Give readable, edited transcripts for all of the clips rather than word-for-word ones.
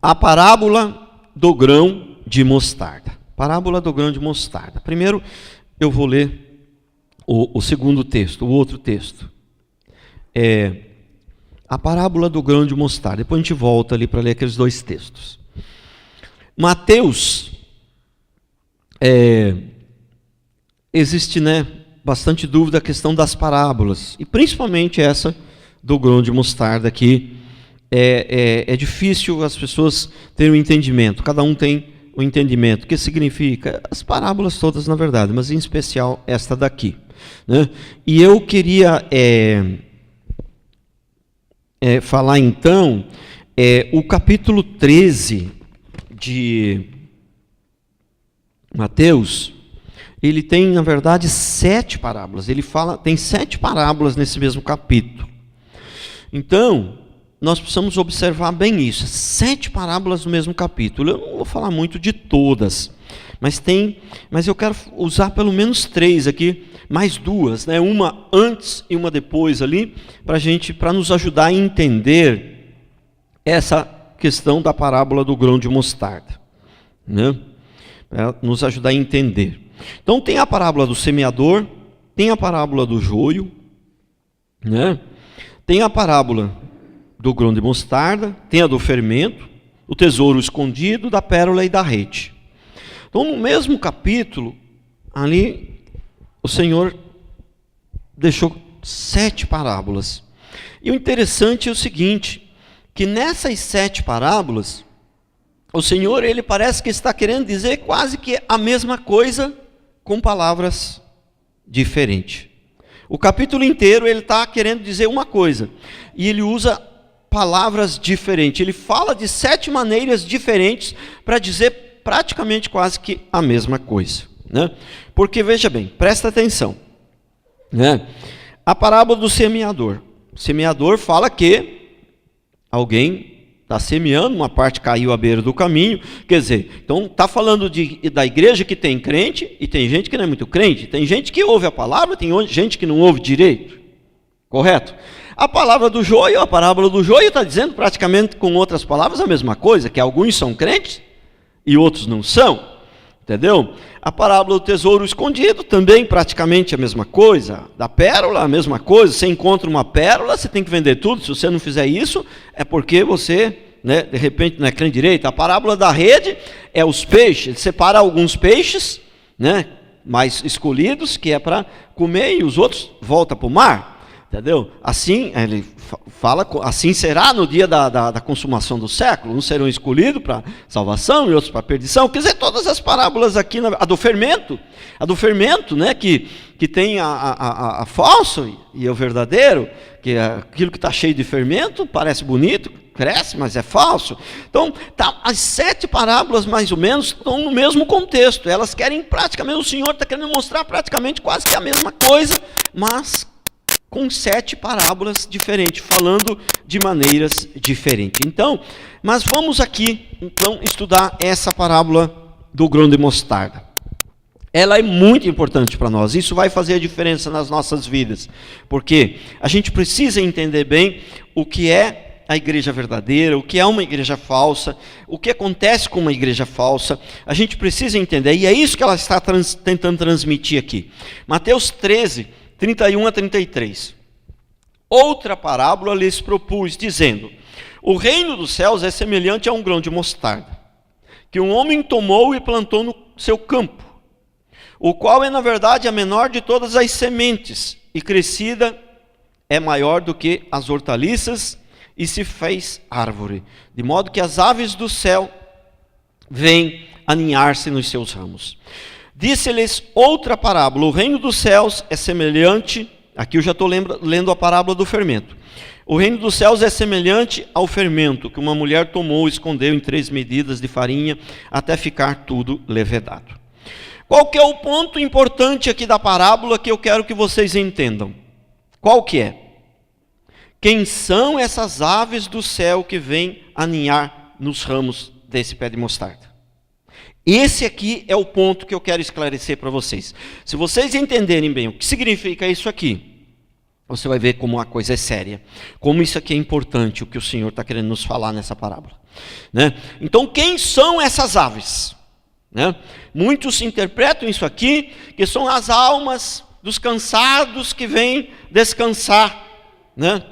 A parábola do grão de mostarda. Parábola do grão de mostarda. Primeiro, eu vou ler o segundo texto, o outro texto. A parábola do grão de mostarda. Depois a gente volta ali para ler aqueles dois textos. Mateus, existe, bastante dúvida a questão das parábolas, e principalmente essa do grão de mostarda, que é difícil as pessoas terem um entendimento, cada um tem um entendimento, o que significa, as parábolas todas na verdade, mas em especial esta daqui, E eu queria falar então, o capítulo 13 de Mateus, ele tem, na verdade, 7 parábolas. Tem 7 parábolas nesse mesmo capítulo. Então, nós precisamos observar bem isso. 7 parábolas no mesmo capítulo. Eu não vou falar muito de todas, mas eu quero usar pelo menos 3 aqui, mais 2, uma antes e uma depois ali, para nos ajudar a entender essa questão da parábola do grão de mostarda, Para nos ajudar a entender. Então tem a parábola do semeador, tem a parábola do joio, Tem a parábola do grão de mostarda, tem a do fermento, o tesouro escondido, da pérola e da rede. Então no mesmo capítulo, ali o Senhor deixou 7 parábolas. E o interessante é o seguinte, que nessas 7 parábolas, o Senhor, ele parece que está querendo dizer quase que a mesma coisa com palavras diferentes. O capítulo inteiro ele está querendo dizer uma coisa, e ele usa palavras diferentes. Ele fala de 7 maneiras diferentes para dizer praticamente quase que a mesma coisa. Porque, veja bem, presta atenção. A parábola do semeador. O semeador fala que alguém está semeando, uma parte caiu à beira do caminho, quer dizer, então está falando da igreja que tem crente, e tem gente que não é muito crente, tem gente que ouve a palavra, tem gente que não ouve direito, correto? A parábola do joio está dizendo praticamente com outras palavras a mesma coisa, que alguns são crentes e outros não são, entendeu? A parábola do tesouro escondido também praticamente a mesma coisa, da pérola a mesma coisa, você encontra uma pérola, você tem que vender tudo, se você não fizer isso, é porque você, de repente não é crente direito. A parábola da rede é os peixes, ele separa alguns peixes, mais escolhidos, que é para comer, e os outros voltam para o mar. Entendeu? Assim, ele fala, assim será no dia da consumação do século, uns serão escolhidos para salvação e outros para perdição. Quer dizer, todas as parábolas aqui, a do fermento, que tem a falso e o verdadeiro, que é aquilo que está cheio de fermento, parece bonito, cresce, mas é falso. Então, as 7 parábolas, mais ou menos, estão no mesmo contexto. Elas querem praticamente, o Senhor está querendo mostrar praticamente quase que a mesma coisa, mas com 7 parábolas diferentes, falando de maneiras diferentes. Então, mas vamos aqui, então, estudar essa parábola do grão de mostarda. Ela é muito importante para nós, isso vai fazer a diferença nas nossas vidas, porque a gente precisa entender bem o que é a igreja verdadeira, o que é uma igreja falsa, o que acontece com uma igreja falsa, a gente precisa entender, e é isso que ela está tentando transmitir aqui. Mateus 13, 31 a 33. Outra parábola lhes propus, dizendo: o reino dos céus é semelhante a um grão de mostarda, que um homem tomou e plantou no seu campo, o qual é na verdade a menor de todas as sementes, e crescida é maior do que as hortaliças, e se fez árvore, de modo que as aves do céu vêm aninhar-se nos seus ramos. Disse-lhes outra parábola: o reino dos céus é semelhante, aqui eu já estou lendo a parábola do fermento. O reino dos céus é semelhante ao fermento que uma mulher tomou e escondeu em 3 medidas de farinha, até ficar tudo levedado. Qual que é o ponto importante aqui da parábola que eu quero que vocês entendam? Qual que é? Quem são essas aves do céu que vêm aninhar nos ramos desse pé de mostarda? Esse aqui é o ponto que eu quero esclarecer para vocês. Se vocês entenderem bem o que significa isso aqui, você vai ver como a coisa é séria, como isso aqui é importante, o que o Senhor está querendo nos falar nessa parábola. né? Então, quem são essas aves? Né? Muitos interpretam isso aqui, que são as almas dos cansados que vêm descansar, né?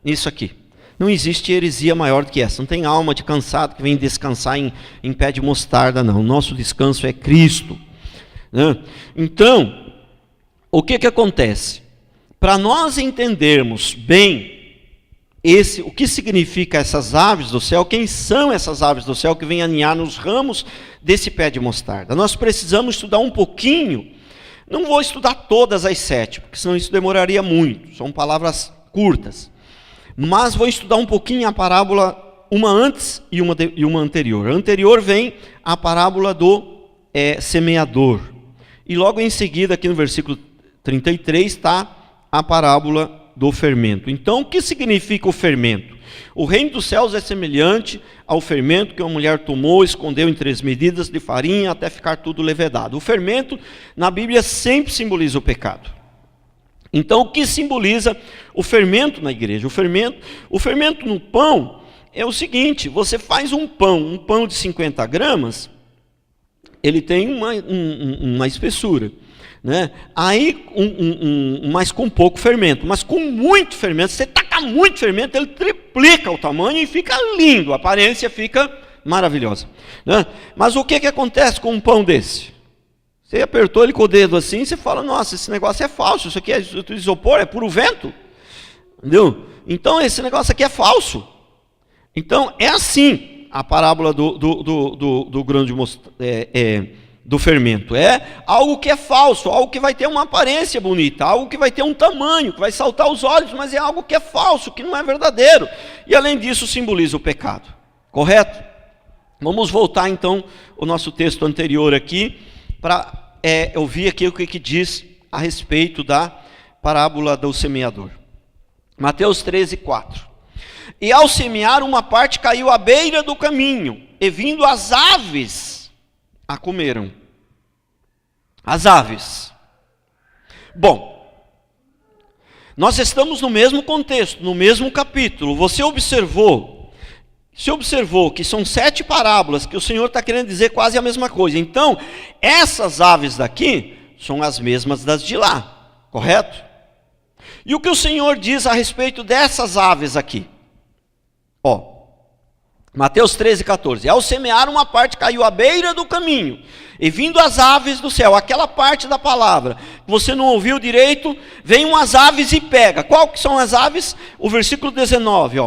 Isso aqui. Não existe heresia maior do que essa. Não tem alma de cansado que vem descansar em pé de mostarda, não. O nosso descanso é Cristo, né? Então, o que acontece? Para nós entendermos bem o que significa essas aves do céu, quem são essas aves do céu que vêm aninhar nos ramos desse pé de mostarda, nós precisamos estudar um pouquinho. Não vou estudar todas as 7, porque senão isso demoraria muito, são palavras curtas, mas vou estudar um pouquinho a parábola, uma antes e uma anterior. A anterior vem a parábola do semeador, e logo em seguida, aqui no versículo 33, está a parábola do fermento. Então, o que significa o fermento? O reino dos céus é semelhante ao fermento que uma mulher tomou, escondeu em 3 medidas de farinha até ficar tudo levedado. O fermento, na Bíblia, sempre simboliza o pecado. Então, o que simboliza o fermento na igreja? O fermento no pão é o seguinte: você faz um pão de 50 gramas, ele tem uma espessura, né? Aí, mas com pouco fermento, mas com muito fermento, você taca muito fermento, ele triplica o tamanho e fica lindo, a aparência fica maravilhosa, né? Mas o que acontece com um pão desse? Você apertou ele com o dedo assim, você fala: nossa, esse negócio é falso, isso aqui é isopor, é puro vento, entendeu? Então esse negócio aqui é falso. Então é assim a parábola do grão de do fermento. É algo que é falso, algo que vai ter uma aparência bonita, algo que vai ter um tamanho, que vai saltar os olhos, mas é algo que é falso, que não é verdadeiro. E além disso simboliza o pecado. Correto? Vamos voltar então ao nosso texto anterior aqui, para ouvir aqui o que diz a respeito da parábola do semeador. Mateus 13:4. E ao semear, uma parte caiu à beira do caminho, e vindo as aves a comeram. As aves. Bom, nós estamos no mesmo contexto, no mesmo capítulo. Você observou que são 7 parábolas, que o Senhor está querendo dizer quase a mesma coisa. Então, essas aves daqui são as mesmas das de lá, correto? E o que o Senhor diz a respeito dessas aves aqui? Mateus 13:14. Ao semear, uma parte caiu à beira do caminho, e vindo as aves do céu, aquela parte da palavra que você não ouviu direito, vem umas aves e pega. Qual que são as aves? O versículo 19,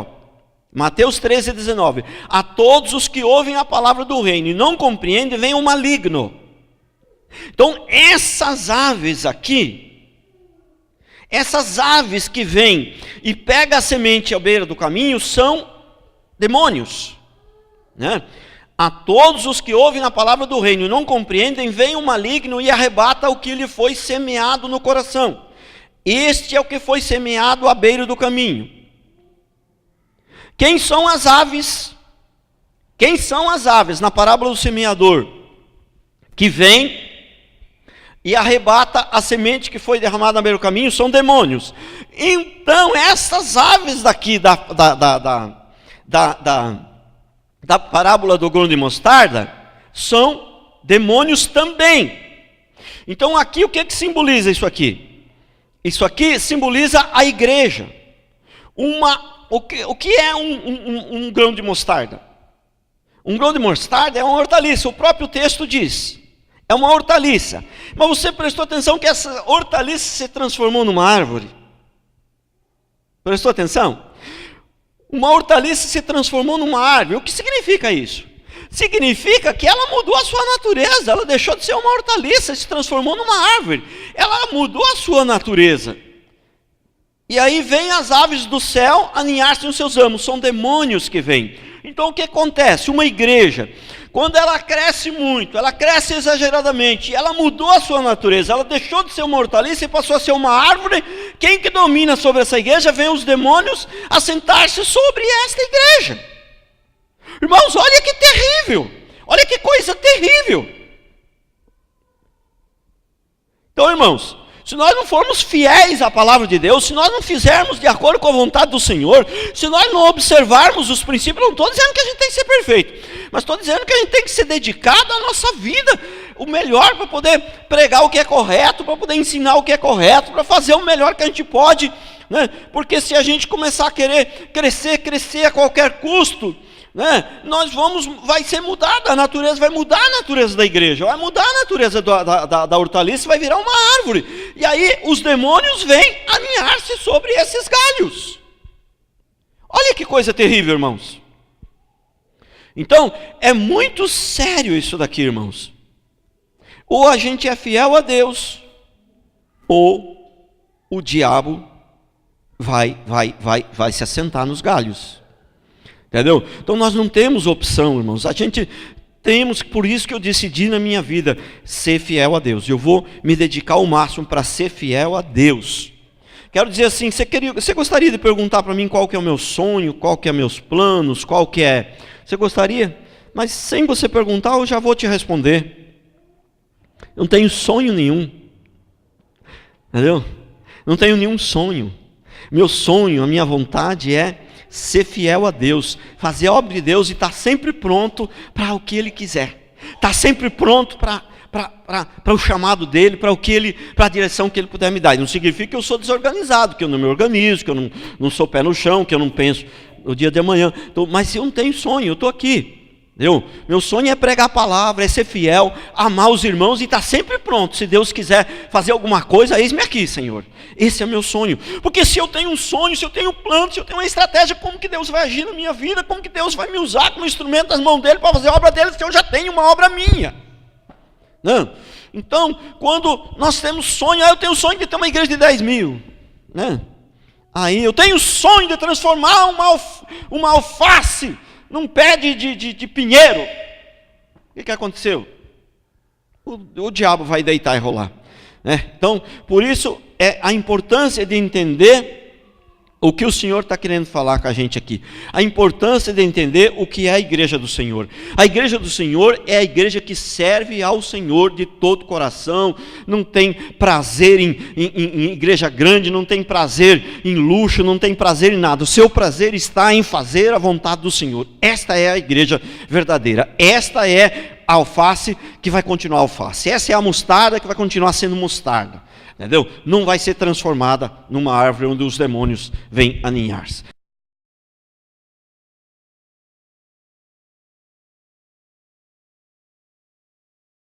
Mateus 13:19. A todos os que ouvem a palavra do reino e não compreendem, vem o maligno. Então, essas aves aqui, essas aves que vêm e pegam a semente à beira do caminho, são demônios, né? A todos os que ouvem a palavra do reino e não compreendem, vem o maligno e arrebata o que lhe foi semeado no coração. Este é o que foi semeado à beira do caminho. Quem são as aves? Quem são as aves na parábola do semeador? Que vem e arrebata a semente que foi derramada na beira do caminho, são demônios. Então, essas aves daqui da parábola do grão de mostarda são demônios também. Então, aqui o que simboliza isso aqui? Isso aqui simboliza a igreja. O que é um grão de mostarda? Um grão de mostarda é uma hortaliça, o próprio texto diz. É uma hortaliça. Mas você prestou atenção que essa hortaliça se transformou numa árvore? Prestou atenção? Uma hortaliça se transformou numa árvore. O que significa isso? Significa que ela mudou a sua natureza. Ela deixou de ser uma hortaliça e se transformou numa árvore. Ela mudou a sua natureza. E aí vem as aves do céu aninhar-se nos seus ramos. São demônios que vêm. Então o que acontece? Uma igreja, quando ela cresce muito, ela cresce exageradamente, ela mudou a sua natureza, ela deixou de ser uma hortaliça e passou a ser uma árvore. Quem que domina sobre essa igreja? Vem os demônios a sentar-se sobre esta igreja. Irmãos, olha que terrível, olha que coisa terrível. Então, irmãos, se nós não formos fiéis à palavra de Deus, se nós não fizermos de acordo com a vontade do Senhor, se nós não observarmos os princípios, não estou dizendo que a gente tem que ser perfeito, mas estou dizendo que a gente tem que ser dedicado à nossa vida, o melhor para poder pregar o que é correto, para poder ensinar o que é correto, para fazer o melhor que a gente pode, né? Porque se a gente começar a querer crescer a qualquer custo, né, vai ser mudada a natureza, vai mudar a natureza da igreja, vai mudar a natureza da hortaliça, vai virar uma árvore, e aí os demônios vêm aninhar-se sobre esses galhos. Olha que coisa terrível, irmãos. Então, é muito sério isso daqui, irmãos. Ou a gente é fiel a Deus, ou o diabo vai se assentar nos galhos. Entendeu? Então nós não temos opção, irmãos. A gente temos, por isso que eu decidi na minha vida ser fiel a Deus. Eu vou me dedicar ao máximo para ser fiel a Deus. Quero dizer assim, você gostaria de perguntar para mim qual que é o meu sonho, qual que é meus planos, qual que é... Você gostaria? Mas sem você perguntar, eu já vou te responder. Eu não tenho sonho nenhum. Entendeu? Não tenho nenhum sonho. Meu sonho, a minha vontade é ser fiel a Deus, fazer a obra de Deus e estar sempre pronto para o que Ele quiser. Estar sempre pronto para o chamado dEle, para a direção que Ele puder me dar. E não significa que eu sou desorganizado, que eu não me organizo, que eu não sou pé no chão, que eu não penso no dia de amanhã. Então, mas eu não tenho sonho, eu estou aqui. Entendeu? Meu sonho é pregar a palavra, é ser fiel, amar os irmãos e estar sempre pronto. Se Deus quiser fazer alguma coisa, eis-me aqui, Senhor. Esse é meu sonho. Porque se eu tenho um sonho, se eu tenho um plano, se eu tenho uma estratégia, como que Deus vai agir na minha vida? Como que Deus vai me usar como instrumento das mãos dEle para fazer a obra dEle, se eu já tenho uma obra minha? Não. Então, quando nós temos sonho, eu tenho o sonho de ter uma igreja de 10 mil. Né? Aí eu tenho o sonho de transformar uma alface num pé de pinheiro. O que aconteceu? O diabo vai deitar e rolar. Né? Então, por isso, é a importância de entender o que o Senhor está querendo falar com a gente aqui. A importância de entender o que é a igreja do Senhor. A igreja do Senhor é a igreja que serve ao Senhor de todo o coração. Não tem prazer em igreja grande, não tem prazer em luxo, não tem prazer em nada. O seu prazer está em fazer a vontade do Senhor. Esta é a igreja verdadeira. Esta é a alface que vai continuar alface. Essa é a mostarda que vai continuar sendo mostarda. Entendeu? Não vai ser transformada numa árvore onde os demônios vêm aninhar-se.